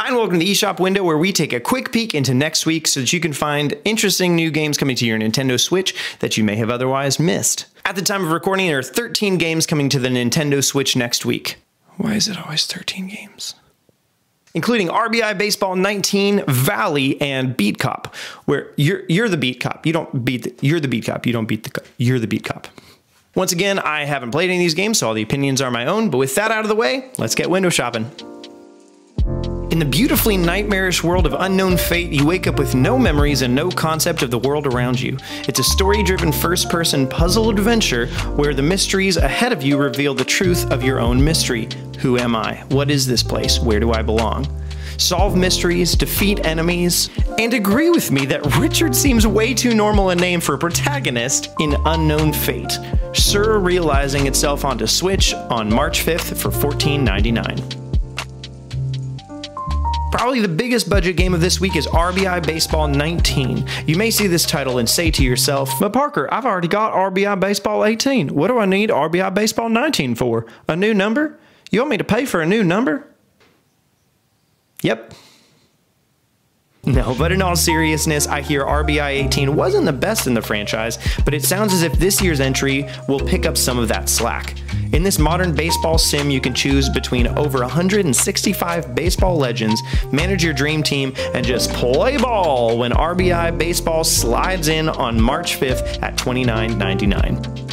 Hi and welcome to the eShop window, where we take a quick peek into next week so that you can find interesting new games coming to your Nintendo Switch that you may have otherwise missed. At the time of recording, there are 13 games coming to the Nintendo Switch next week. Why is it always 13 games? Including R.B.I. Baseball 19, Valley, and Beat Cop, where you're the beat cop. You don't beat the, you're the beat cop. You don't beat the cop. You're the beat cop. Once again, I haven't played any of these games, so all the opinions are my own, but with that out of the way, let's get window shopping. In the beautifully nightmarish world of unknown fate, you wake up with no memories and no concept of the world around you. It's a story-driven first-person puzzle adventure where the mysteries ahead of you reveal the truth of your own mystery. Who am I? What is this place? Where do I belong? Solve mysteries, defeat enemies, and agree with me that Richard seems way too normal a name for a protagonist in Unknown Fate, surrealizing itself onto Switch on March 5th for $14.99. Probably the biggest budget game of this week is R.B.I. Baseball 19. You may see this title and say to yourself, "But Parker, I've already got R.B.I. Baseball 18. What do I need R.B.I. Baseball 19 for? A new number? You want me to pay for a new number?" Yep. No, but in all seriousness, I hear R.B.I. 18 wasn't the best in the franchise, but it sounds as if this year's entry will pick up some of that slack. In this modern baseball sim, you can choose between over 165 baseball legends, manage your dream team, and just play ball when R.B.I. Baseball slides in on March 5th at $29.99.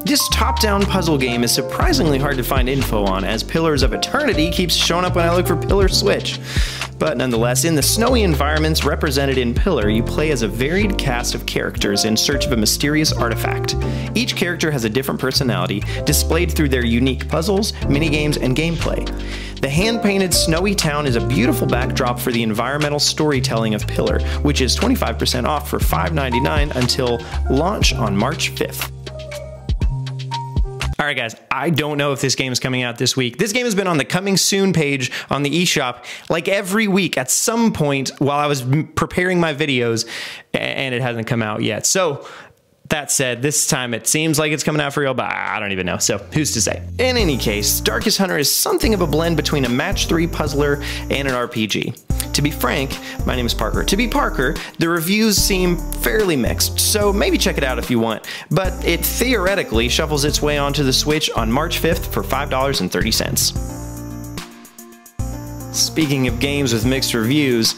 This top-down puzzle game is surprisingly hard to find info on, as Pillars of Eternity keeps showing up when I look for Pillar Switch. But nonetheless, in the snowy environments represented in Pillar, you play as a varied cast of characters in search of a mysterious artifact. Each character has a different personality, displayed through their unique puzzles, minigames, and gameplay. The hand-painted snowy town is a beautiful backdrop for the environmental storytelling of Pillar, which is 25% off for $5.99 until launch on March 5th. Alright guys, I don't know if this game is coming out this week. This game has been on the coming soon page on the eShop like every week at some point while I was preparing my videos, and it hasn't come out yet. So that said, this time it seems like it's coming out for real, but I don't even know, so who's to say? In any case, Darkest Hunter is something of a blend between a match 3 puzzler and an RPG. To be frank, my name is Parker. To be Parker, the reviews seem fairly mixed, so maybe check it out if you want, but it theoretically shuffles its way onto the Switch on March 5th for $5.30. Speaking of games with mixed reviews,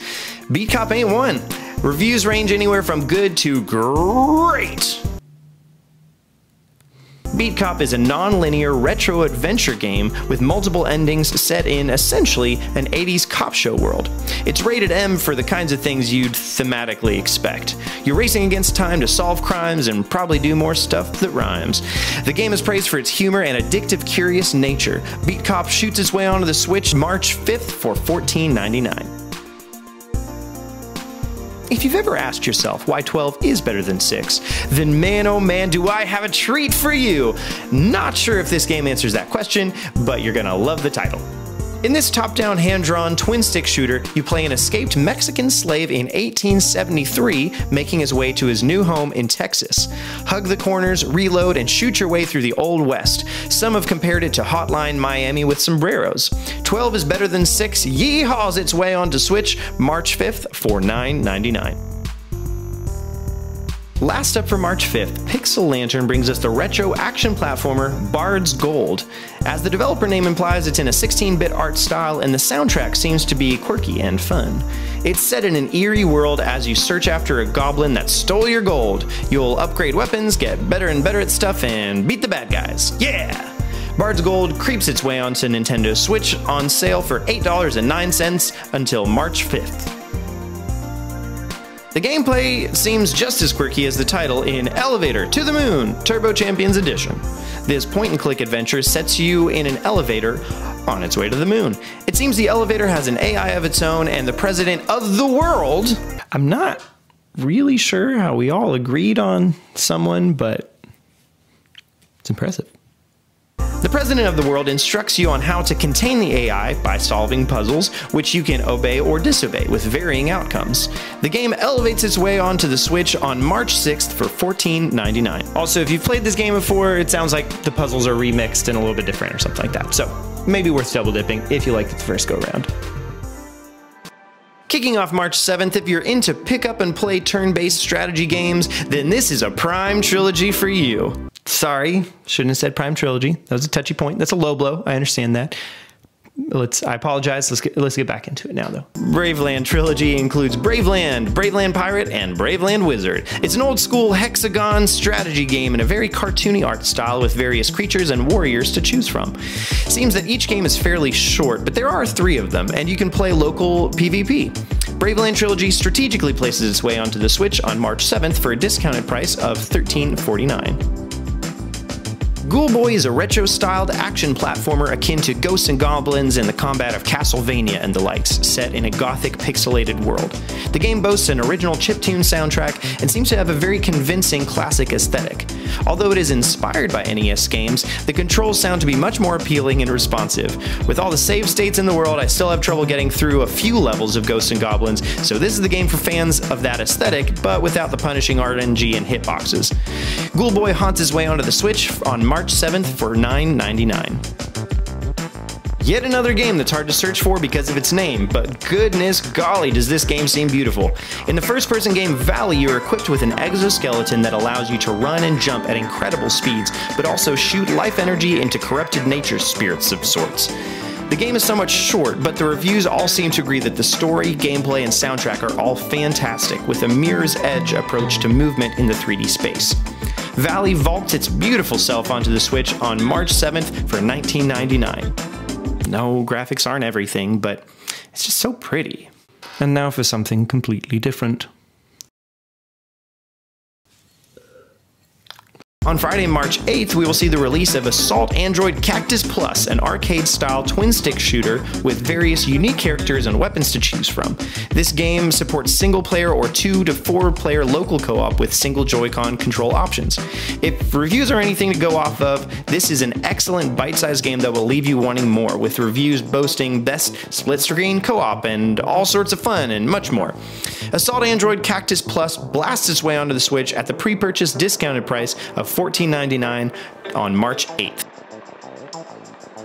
Beat Cop ain't one. Reviews range anywhere from good to great. Beat Cop is a non-linear retro adventure game with multiple endings set in, essentially, an 80s cop show world. It's rated M for the kinds of things you'd thematically expect. You're racing against time to solve crimes and probably do more stuff that rhymes. The game is praised for its humor and addictive, curious nature. Beat Cop shoots its way onto the Switch March 5th for $14.99. If you've ever asked yourself why 12 is better than 6, then man oh man do I have a treat for you! Not sure if this game answers that question, but you're gonna love the title. In this top-down hand-drawn twin-stick shooter, you play an escaped Mexican slave in 1873 making his way to his new home in Texas. Hug the corners, reload, and shoot your way through the Old West. Some have compared it to Hotline Miami with sombreros. 12 is better than 6 yeehaws its way onto Switch March 5th for $9.99. Last up for March 5th, Pixel Lantern brings us the retro action platformer Bard's Gold. As the developer name implies, it's in a 16-bit art style, and the soundtrack seems to be quirky and fun. It's set in an eerie world as you search after a goblin that stole your gold. You'll upgrade weapons, get better and better at stuff, and beat the bad guys. Yeah! Bard's Gold creeps its way onto Nintendo Switch on sale for $8.09 until March 5th. The gameplay seems just as quirky as the title in Elevator to the Moon Turbo Champions Edition. This point-and-click adventure sets you in an elevator on its way to the moon. It seems the elevator has an AI of its own and the president of the world. I'm not really sure how we all agreed on someone, but it's impressive. The president of the world instructs you on how to contain the AI by solving puzzles, which you can obey or disobey with varying outcomes. The game elevates its way onto the Switch on March 6th for $14.99. Also, if you've played this game before, it sounds like the puzzles are remixed and a little bit different or something like that. So maybe worth double dipping if you liked it the first go around. Kicking off March 7th, if you're into pick up and play turn-based strategy games, then this is a prime trilogy for you. Sorry, shouldn't have said prime trilogy. That was a touchy point. That's a low blow. I understand that. I apologize. Let's get back into it now, though. Braveland trilogy includes Braveland, Braveland Pirate, and Braveland Wizard. It's an old school hexagon strategy game in a very cartoony art style with various creatures and warriors to choose from. Seems that each game is fairly short, but there are 3 of them, and you can play local PvP. Braveland trilogy strategically places its way onto the Switch on March 7th for a discounted price of $13.49. Ghoul Boy is a retro-styled action platformer akin to Ghosts and Goblins and the combat of Castlevania and the likes, set in a gothic pixelated world. The game boasts an original chiptune soundtrack and seems to have a very convincing classic aesthetic. Although it is inspired by NES games, the controls sound to be much more appealing and responsive. With all the save states in the world, I still have trouble getting through a few levels of Ghosts and Goblins, so this is the game for fans of that aesthetic, but without the punishing RNG and hitboxes. Ghoul Boy haunts his way onto the Switch on March 7th for $9.99. Yet another game that's hard to search for because of its name, but goodness golly does this game seem beautiful. In the first-person game Valley, you're equipped with an exoskeleton that allows you to run and jump at incredible speeds, but also shoot life energy into corrupted nature spirits of sorts. The game is somewhat short, but the reviews all seem to agree that the story, gameplay, and soundtrack are all fantastic, with a mirror's edge approach to movement in the 3D space. Valley vaults its beautiful self onto the Switch on March 7th for $19.99. No, graphics aren't everything, but it's just so pretty. And now for something completely different. On Friday, March 8th, we will see the release of Assault Android Cactus Plus, an arcade-style twin-stick shooter with various unique characters and weapons to choose from. This game supports single-player or 2 to 4-player local co-op with single Joy-Con control options. If reviews are anything to go off of, this is an excellent bite-sized game that will leave you wanting more, with reviews boasting best split-screen co-op and all sorts of fun and much more. Assault Android Cactus Plus blasts its way onto the Switch at the pre-purchase discounted price of $14.99 on March 8th.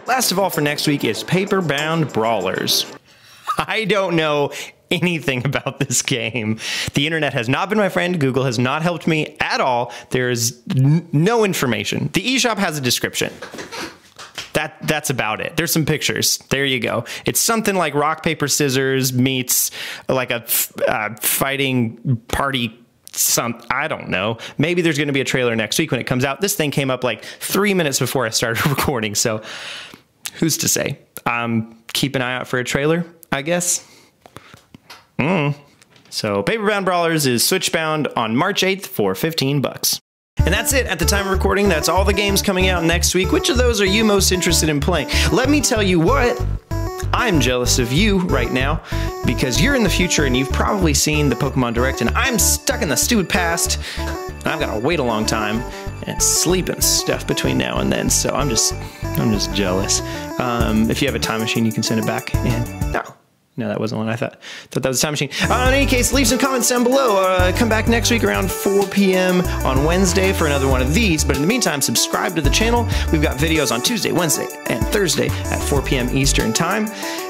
Last of all for next week is Paper-Bound Brawlers. I don't know anything about this game. The internet has not been my friend. Google has not helped me at all. There's no information. The eShop has a description. That's about it. There's some pictures. There you go. It's something like rock, paper, scissors meets like a fighting party. I don't know. Maybe there's going to be a trailer next week when it comes out. This thing came up like 3 minutes before I started recording, so who's to say? Keep an eye out for a trailer, I guess. So Paper-Bound Brawlers is Switch-bound on March 8th for $15. And that's it. At the time of recording, that's all the games coming out next week. Which of those are you most interested in playing? Let me tell you what. I'm jealous of you right now because you're in the future and you've probably seen the Pokemon Direct and I'm stuck in the stupid past and I've got to wait a long time and sleep and stuff between now and then. So I'm just jealous. If you have a time machine, you can send it back. And no, that wasn't one I thought that was a time machine. In any case, leave some comments down below. Come back next week around 4 p.m. on Wednesday for another one of these. But in the meantime, subscribe to the channel. We've got videos on Tuesday, Wednesday, and Thursday at 4 p.m. Eastern Time.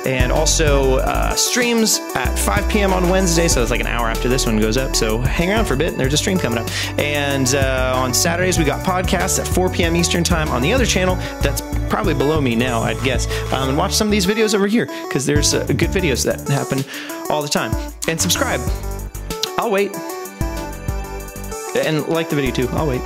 And also streams at 5 p.m. on Wednesday. So it's like an hour after this one goes up. So hang around for a bit. There's a stream coming up. And on Saturdays, we got podcasts at 4 p.m. Eastern Time on the other channel. That's probably below me now, I'd guess. And watch some of these videos over here because there's good videos that happen all the time. And subscribe. I'll wait. And like the video too. I'll wait.